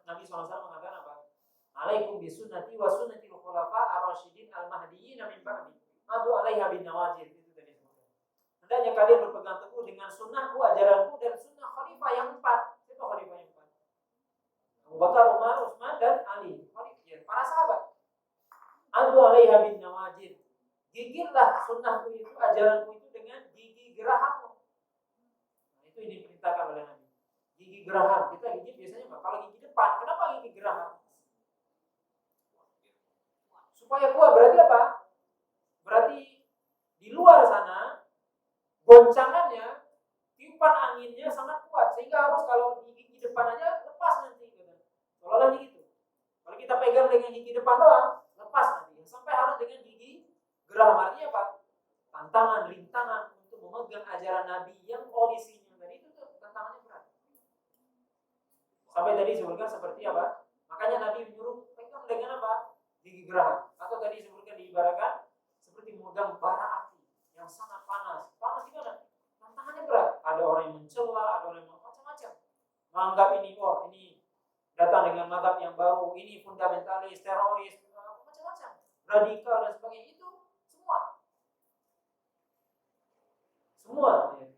Nabi SAW mengatakan apa? Alaikum bisunnati wa sunnati al-khulafa ar-rasyidin al-mahdiyyin min ba'di. Adu 'alaiha bin nawajid. Itu tadi sebutkan. Hendaknya kalian berpegang teguh dengan sunnahku, ajaranku dan sunnah khalifah yang 4. Siapa khalifah yang 4? Abu Bakar, Umar, Utsman dan Ali. Para sahabat. Adu 'alaiha bin nawajid. Gigitlah sunnahku itu, ajaranku itu dengan gigi geraham. Nah, itu yang diperintahkan oleh Nabi. Gigi geraham. Kita gigit biasanya apa? Kalau gigi depan, kenapa gigi geraham? Supaya kuat. Berarti apa? Berarti di luar sana goncangannya, tiupan anginnya sangat kuat sehingga harus kalau di gigi depan aja lepas nanti. Seolah-olah gitu. Kalau kita pegang dengan gigi depan doang, lepas nanti. Sampai harus dengan gigi geraham. Artinya apa? Tantangan, rintangan untuk memegang ajaran Nabi yang orisinil tadi itu tuh tantangannya berat. Sampai tadi disebutkan seperti apa? Makanya Nabi menyuruh pegang dengan apa? Gigi geraham. Atau tadi disebutkan diibaratkan seperti memegang bara api yang sangat panas. Panas gimana? Tantangannya berat. Ada orang yang mencela, ada orang yang macam-macam. Menganggap ini, ini datang dengan mazhab yang baru, ini fundamentalis, teroris, macam-macam, radikal dan sebagainya. Itu semua. Ya.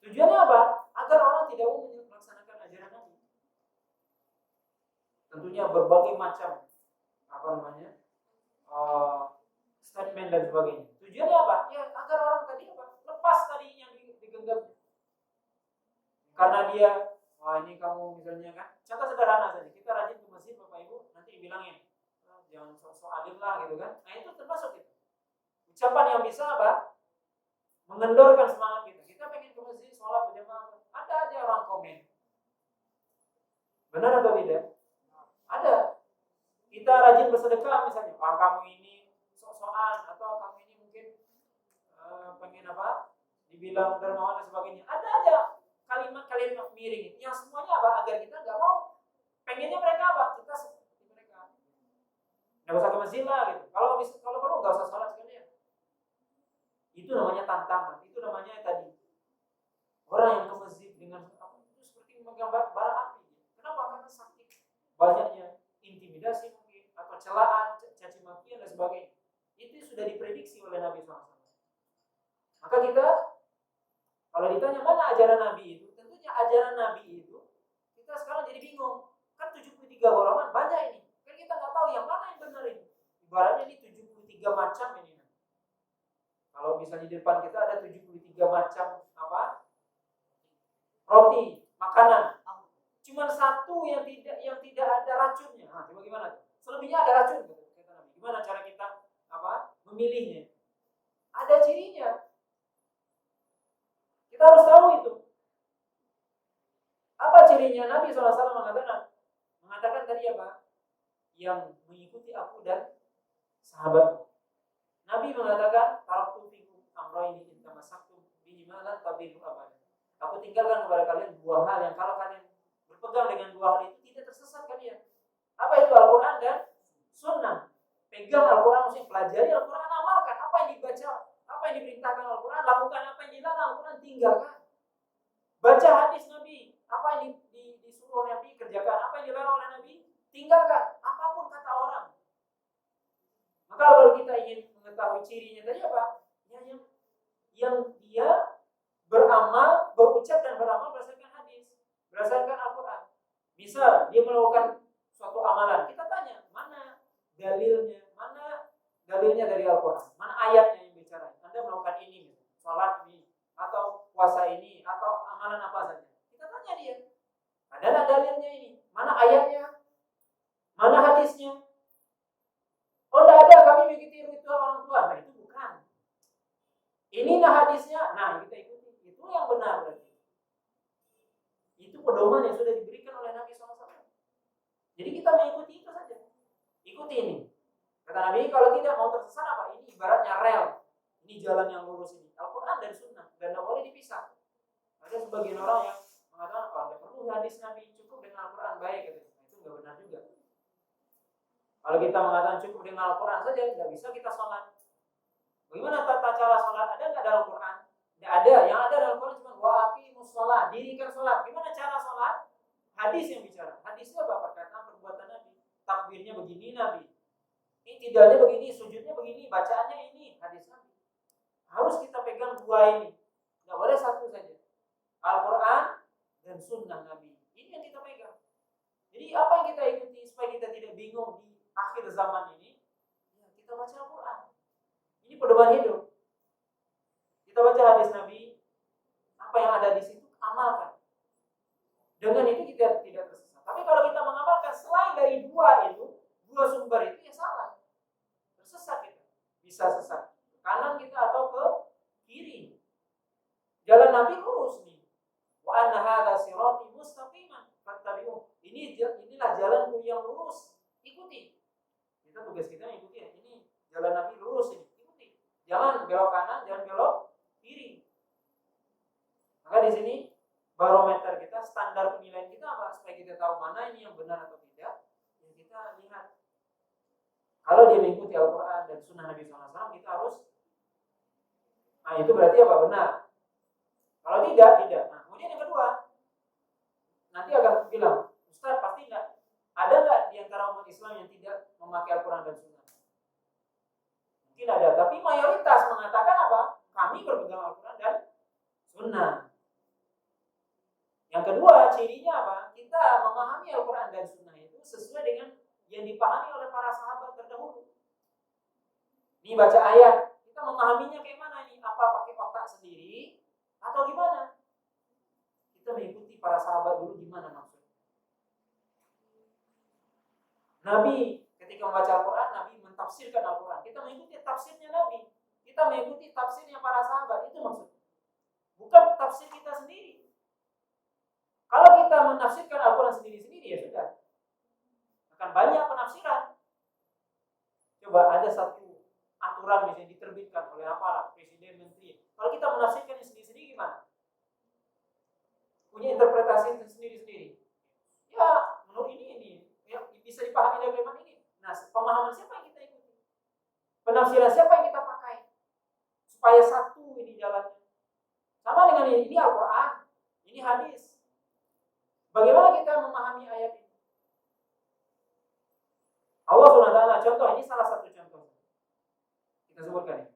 Tujuannya apa? Agar orang tidak mau melaksanakan ajaran Nabi. Tentunya berbagai macam statement dan sebagainya. Tujuannya apa? Ya agar orang tadi lepas tadi yang digenggam. Karena dia, ini kamu misalnya kan, contoh sederhana saja. Kita rajin ke masjid Bapak Ibu, nanti dibilangin, jangan sok-sok alim lah gitu kan. Nah itu termasuk itu. Ucapan yang bisa apa? Mengendorkan semangat kita. Kita pengen ke masjid, sholat berjamaah. Ada aja orang komen. Benar atau tidak? Ada. Kita rajin bersedekah misalnya. Kamu ini sok-sokan atau kamu ini mungkin pengen apa? Dibilang dermawan dan sebagainya. Ada aja kalimat-kalimat miring yang semuanya apa? Agar kita nggak mau. Pengennya mereka apa? Kita seperti mereka. Nggak usah ke masjid lah gitu. Kalau perlu nggak usah sholat sekalian. Itu namanya tantangan. Itu namanya tadi orang yang ke masjid dengan itu seperti memegang bara api. Kenapa? Karena saking banyaknya intimidasi mungkin atau celaan, caci makian dan sebagainya. Itu sudah diprediksi oleh Nabi SAW. Maka kita kalau ditanya mana ajaran Nabi itu, tentunya ajaran Nabi itu kita sekarang jadi bingung. Kan 73 golongan banyak ini. Kan kita nggak tahu yang mana yang benar ini. Ibaratnya ini 73 macam ini. Kalau tadi apa? Yang mengikuti aku dan sahabatku. Nabi mengatakan, taraktu fikum amrayni in tamassaktum bihima lan tadillu abadan. Aku tinggalkan kepada kalian dua hal yang kalau kalian berpegang dengan dua hal itu tidak tersesat kalian. Apa itu? Al-Quran dan Sunnah. Pegang Al-Quran, mesti pelajari Al-Quran, amalkan apa yang dibaca, apa yang diperintahkan Al-Quran, lakukan apa yang dilarang Al-Quran, tinggalkan. Baca hadis Nabi, apa yang disuruh oleh Nabi kerjakan, apa yang dilarang oleh Nabi tinggalkan, apapun kata orang. Maka kalau kita ingin mengetahui cirinya tadi apa? Yang dia beramal, berucap dan beramal berdasarkan hadis, berdasarkan Al-Quran. Misal dia melakukan suatu amalan, kita tanya mana dalilnya, mana dalilnya dari Al-Quran, mana ayatnya yang bicara. Anda melakukan ini, sholat ini, atau puasa ini, atau amalan apa saja. Kita tanya dia, ada dalilnya ini, mana ayatnya, mana hadisnya. Oh tidak ada, kami mengikuti ritual orang tua. Nah itu bukan. Inilah hadisnya, nah kita ikuti. Itu yang benar berarti. Itu pedoman yang sudah diberikan oleh Nabi SAW. Jadi kita mengikuti itu saja. Ikuti ini. Kata Nabi, kalau tidak mau tersesat apa? Ini ibaratnya rel. Ini jalan yang lurus ini. Al-Quran dan Sunnah. Dan tidak boleh dipisah. Ada sebagian orang yang mengatakan, oh tidak perlu hadis Nabi, cukup dengan Al-Quran baik. Gitu. Nah, itu tidak benar juga. Kalau kita mengatakan cukup dengan Al-Quran saja, tidak bisa kita sholat. Bagaimana tata cara sholat? Ada nggak dalam Al-Quran? Tidak ada. Yang ada dalam Al-Quran cuma wa'aqimus sholat, dirikan sholat. Gimana cara sholat? Hadis yang bicara. Hadis itu apa? Perkataan perbuatan Nabi. Takbirnya begini Nabi. I'tidalnya begini, sujudnya begini, bacaannya ini. Hadis Nabi. Harus kita pegang dua ini. Tidak boleh satu saja. Al-Quran dan Sunnah Nabi. Ini yang kita pegang. Jadi apa yang kita ikuti supaya kita tidak bingung di akhir zaman ini? Ya, kita baca Al-Quran. Ini pedoman hidup. Kita baca hadis Nabi, apa yang ada di situ amalkan. Dengan itu kita tidak tersesat. Tapi kalau kita mengamalkan selain dari dua sumber itu ya salah. Tersesat kita. Bisa sesat ke kanan kita atau ke kiri. Jalan Nabi lurus nih. Wa anna hadza sirati mustaqiman fattabi'uh. Inilah jalanku yang lurus. Ikuti. Kita tugas kita ikuti ya. Ini jalan Nabi lurus ini. Ikuti. Jangan belok kanan, jangan belok kiri. Maka di sini barometer kita, standar penilaian kita apa? Supaya kita tahu mana ini yang benar atau tidak. Ya kita lihat. Kalau dia mengikuti Al-Quran dan Sunnah Nabi SAW, kita harus. Nah itu berarti apa? Benar. Kalau tidak, tidak. Nah kemudian yang kedua, nanti akan bilang, Ustaz pasti enggak. Ada enggak di antara umat Islam yang tidak memakai Al-Quran dan Sunnah? Mungkin ada, tapi mayoritas mengatakan apa? Kami berpegang Al-Quran dan Sunnah. Yang kedua, cirinya apa? Kita memahami Al-Quran dan Sunnah itu sesuai dengan yang dipahami oleh para sahabat terdahulu. Ini baca ayat, kita memahaminya kayak mana ini? Apa pakai otak sendiri atau gimana? Kita mengikuti para sahabat dulu gimana maksudnya. Nabi ketika membaca Al-Quran, Nabi mentafsirkan Al-Quran. Kita mengikuti tafsirnya Nabi. Kita mengikuti tafsirnya para sahabat. Itu maksudnya. Bukan tafsir kita sendiri. Kalau kita menafsirkan Al-Quran sendiri-sendiri ya sudah. Akan banyak penafsiran. Coba ada satu aturan misalnya diterbitkan oleh apalah presiden, menteri. Kalau kita menafsirkan sendiri-sendiri gimana? Punya interpretasi sendiri-sendiri. Ya menurut ini ya, bisa dipahami dari firman ini. Nah pemahaman siapa yang kita ikuti? Penafsiran siapa yang kita pakai? Supaya satu ini jalannya. Sama dengan ini Al-Quran, ini hadis. Bagaimana kita memahami ayat ini? Allah SWT, contoh ini salah satu contoh. Kita sebutkan ya.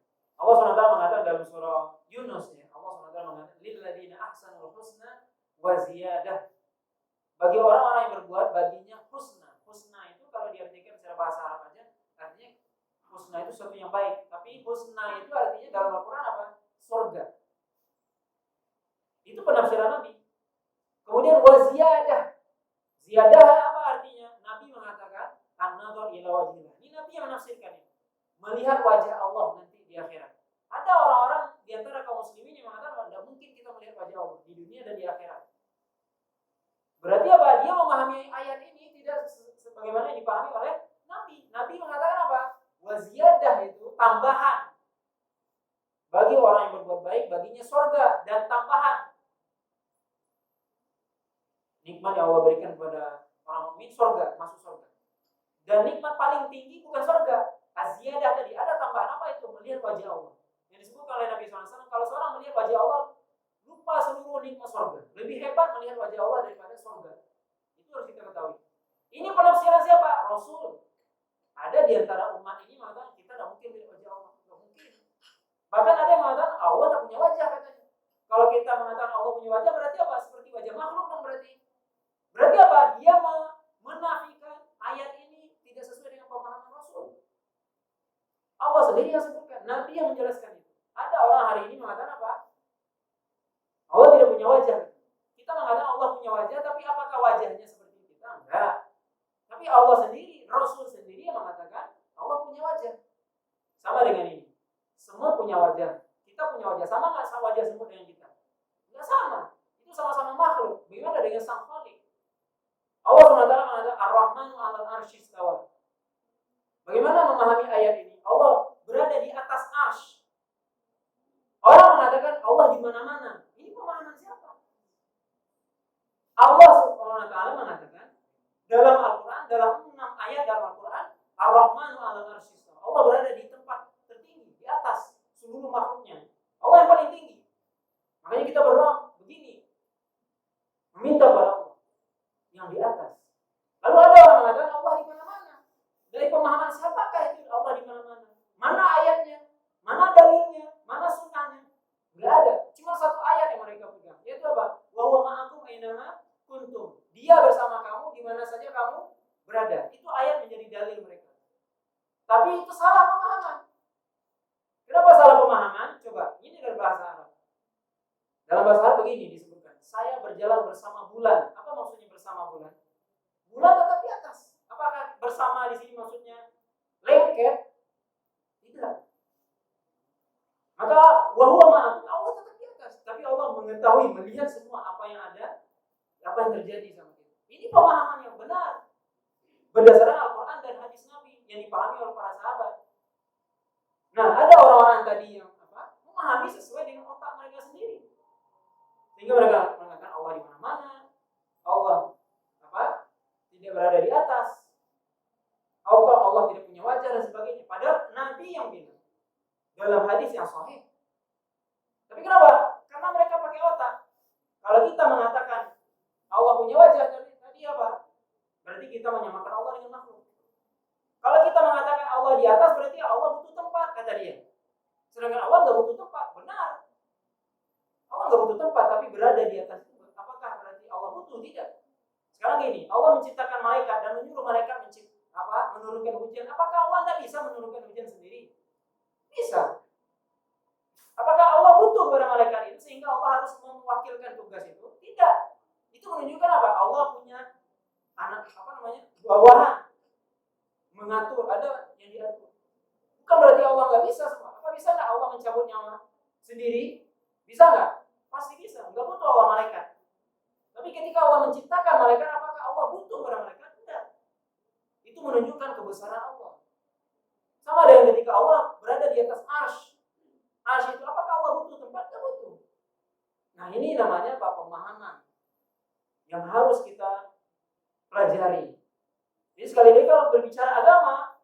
Allah SWT mengatakan dalam surah Yunus ya. Allah SWT mengatakan lilladzina ahsanul husna wa ziyadah. Bagi orang-orang yang berbuat baginya husna. Husna itu kalau diartikan secara bahasa Arab aja, artinya husna itu sesuatu yang baik. Tapi husna itu artinya dalam Al-Quran apa? Surga. Itu penafsiran Nabi. Kemudian waziyadah. Ziyadah apa artinya? Nabi mengatakan an-nazar ila wajhillah. Ini Nabi yang menafsirkan ini. Melihat wajah Allah nanti di akhirat. Ada orang-orang di antara kaum muslimin yang mengatakan tidak mungkin kita melihat wajah Allah di dunia dan di akhirat. Berarti apa? Dia memahami ayat ini tidak sebagaimana yang dipahami oleh Nabi. Nabi mengatakan apa? Wa ziyadah itu tambahan. Bagi orang yang berbuat baik, baginya surga dan tambahan. Nikmat yang Allah berikan kepada orang mukmin surga, masuk surga. Dan nikmat paling tinggi bukan surga. Az-ziyadah tadi ada tambahan apa itu? Melihat wajah Allah. Yang disebutkan oleh Nabi SAW, kalau seorang melihat wajah Allah, lupa seluruh nikmat surga. Lebih hebat melihat wajah Allah daripada surga. Itu harus kita ketahui. Ini penafsiran siapa? Rasul. Ada di antara umat ini mengatakan kita tidak mungkin melihat wajah Allah. Tidak mungkin. Bahkan ada yang mengatakan Allah tidak punya wajah katanya. Kalau kita mengatakan Allah punya wajah berarti apa? Seperti wajah makhluk dong berarti. Berarti apa? Dia menafikan ayat ini tidak sesuai dengan pemahaman Rasul. Allah sendiri yang sebutkan, Nabi yang menjelaskan itu. Ada orang hari ini mengatakan apa? Allah tidak punya wajah. Kita mengatakan Allah punya wajah, tapi apakah wajahnya seperti kita? Enggak. Tapi Allah sendiri, Rasul sendiri yang mengatakan Allah punya wajah. Sama dengan ini. Semua punya wajah. Kita punya wajah. Sama nggak wajah semua dengan kita? Enggak sama. Itu sama-sama makhluk. Bagaimana dengan Sang Khalik? Allah SWT mengatakan Ar-Rahmanu 'alal 'arsy istawa. Bagaimana memahami ayat ini? Allah berada di atas arsy. Orang mengatakan Allah di mana-mana. Ini pemahaman siapa? Allah Subhanahu wa taala mengatakan dalam Al-Qur'an, dalam 6 ayat dalam Al-Qur'an, Ar-Rahmanu 'alal 'arsy istawa. Allah berada di tempat tertinggi, di atas seluruh makhluknya. Allah yang paling tinggi. Makanya kita berdoa begini. Meminta kepada Allah yang di atas. Lalu ada orang mengatakan Allah di mana-mana. Dari pemahaman siapakah itu Allah di mana-mana? Mana ayatnya? Mana dalilnya? Mana sunnahnya? Enggak ada. Cuma satu ayat yang mereka pegang. Yaitu apa? Wa huwa ma'akum aina kuntum. Dia bersama kamu di mana saja kamu berada. Itu ayat menjadi dalil mereka. Tapi itu salah pemahaman. Kenapa salah pemahaman? Coba, ini dari bahasa Arab. Dalam bahasa Arab begini disebutkan. Saya berjalan bersama bulan. Apa maksudnya bersama bulan? Bulan tetap di atas. Apakah bersama di sini maksudnya lengket? Tidak. Maka wahwa ma'akum, Allah tetap di atas. Tapi Allah mengetahui, melihat semua apa yang ada, apa yang terjadi sama kita. Ini pemahaman yang benar berdasarkan Al-Quran dan hadis Nabi yang dipahami oleh para sahabat. Nah, ada orang-orang tadi yang memahami sesuai dengan otak mereka sendiri. Sehingga mereka mengatakan Allah di mana-mana, Allah tidak berada di atas, Allah tidak punya wajah dan sebagainya. Padahal Nabi yang bilang dalam hadis yang sahih. Tapi kenapa? Karena mereka pakai otak. Kalau kita mengatakan Allah punya wajah, tadi apa? Berarti kita menyamakan Allah dengan makhluk. Kalau kita mengatakan Allah di atas, berarti Allah butuh tempat, kata dia. Sedangkan Allah nggak butuh tempat, benar. Allah nggak butuh tempat, tapi berada di atas. Apakah berarti Allah butuh? Tidak. Sekarang gini, Allah menciptakan malaikat dan menyuruh malaikat menurunkan hujan. Apakah Allah tidak bisa menurunkan hujan sendiri? Bisa. Apakah Allah butuh kepada malaikat itu sehingga Allah harus mewakilkan tugas itu? Tidak. Itu menunjukkan apa? Allah punya bawahan, mengatur, ada yang diatur. Bukan berarti Allah nggak bisa semua. Apa bisa nggak Allah mencabut nyawa sendiri? Bisa nggak? Pasti bisa. Nggak butuh Allah malaikat. Tapi ketika Allah menciptakan malaikat, apakah Allah butuh kepada malaikat? Tidak. Itu menunjukkan kebesaran Allah. Sama dengan ketika Allah berada di atas arsy. Arsy itu apakah Allah butuh tempat? Tidak butuh. Nah, ini namanya pemahaman yang harus kita pelajari. Jadi sekali lagi kalau berbicara agama,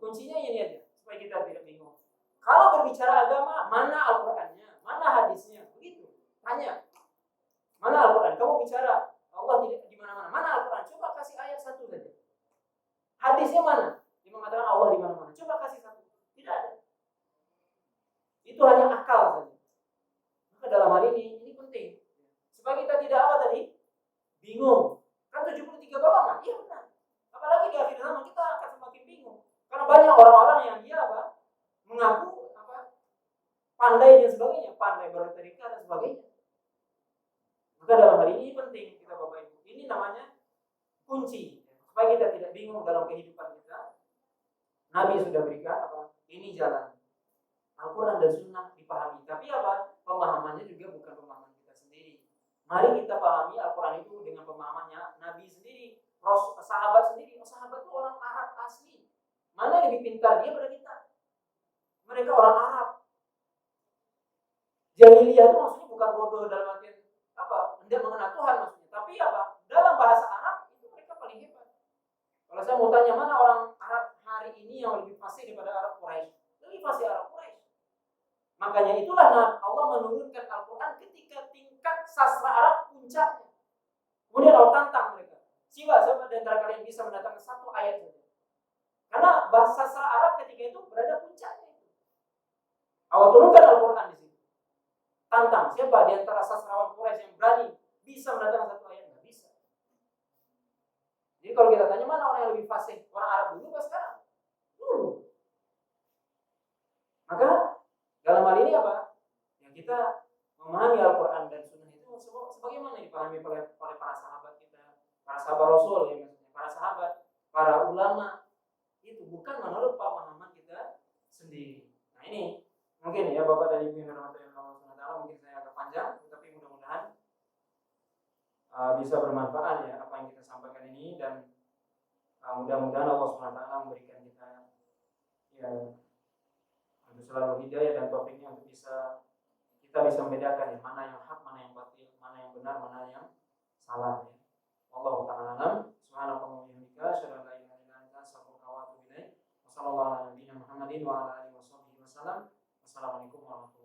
kuncinya ini aja supaya kita tidak bingung. Kalau berbicara agama, mana Al-Qur'annya, mana hadisnya, begitu. Tanya. Mana Al-Quran? Kamu bicara Allah tidak di mana-mana. Mana Al-Quran? Coba kasih ayat satu saja. Hadisnya mana? Dia mengatakan Allah di mana-mana. Coba kasih satu. Tidak ada. Itu hanya akal saja. Maka dalam hal ini penting. Supaya kita tidak apa tadi? Bingung. Kan 73 golongan. Iya benar. Apalagi di akhir zaman kita akan semakin bingung. Karena banyak orang-orang yang dia mengaku pandai dan sebagainya. Pandai berretorika dan sebagainya. Maka dalam hal ini penting kita Bapak Ibu. Ini namanya kunci supaya kita tidak bingung dalam kehidupan kita. Nabi sudah berikan ini jalan. Al-Quran dan Sunnah dipahami. Tapi pemahamannya juga bukan pemahaman kita sendiri. Mari kita pahami Al-Quran itu dengan pemahamannya Nabi sendiri, sahabat sendiri. Sahabat lebih pintar dia pada kita. Mereka orang Arab. Jahiliyah itu maksudnya bukan bodoh dalam artian apa? Tidak mengenal Tuhan maksudnya. Tapi apa? Dalam bahasa Arab itu mereka paling hebat. Kalau saya mau tanya mana orang Arab hari ini yang lebih fasih daripada Arab Quraisy? Lebih fasih Arab Quraisy. Makanya itulah Allah menurunkan Al-Quran ketika tingkat sastra Arab puncaknya. Kemudian Allah tantang mereka. Siapa di antara kalian bisa mendatangkan satu ayat saja? Karena bahasa sastra Arab ketika itu berada puncaknya. Allah turunkan Al-Quran di situ. Tantang, siapa di antara sastrawan Quraisy yang berani bisa mendatangkan satu ayat? Nggak bisa. Jadi kalau kita tanya mana orang yang lebih fasih, orang Arab dulu atau sekarang? Dulu. Maka dalam hal ini apa? Ya kita memahami Al-Quran dan Sunnah itu sebagaimana dipahami oleh para sahabat kita, para sahabat Rasul, ya, para sahabat, para ulama. Itu bukan menurut pemahaman kita sendiri. Nah ini mungkin ya Bapak dan Ibu yang dirahmati Allah SWT, mungkin saya agak panjang, tapi mudah-mudahan bisa bermanfaat ya apa yang kita sampaikan ini, dan mudah-mudahan Allah SWT memberikan kita ya untuk selalu hidayah dan taufiknya untuk kita bisa membedakan ya mana yang hak, mana yang batil, mana yang benar, mana yang salah ya. Wallahu ta'ala alam. Subhanallah wa bihamdika asyhadu an la ilaha illa anta astaghfiruka wa atubu ilaik. Wassallallahu ala nabiyyina Muhammadin wa ala alihi wasallam. Wassalamualaikum warahmatullahi wabarakatuh.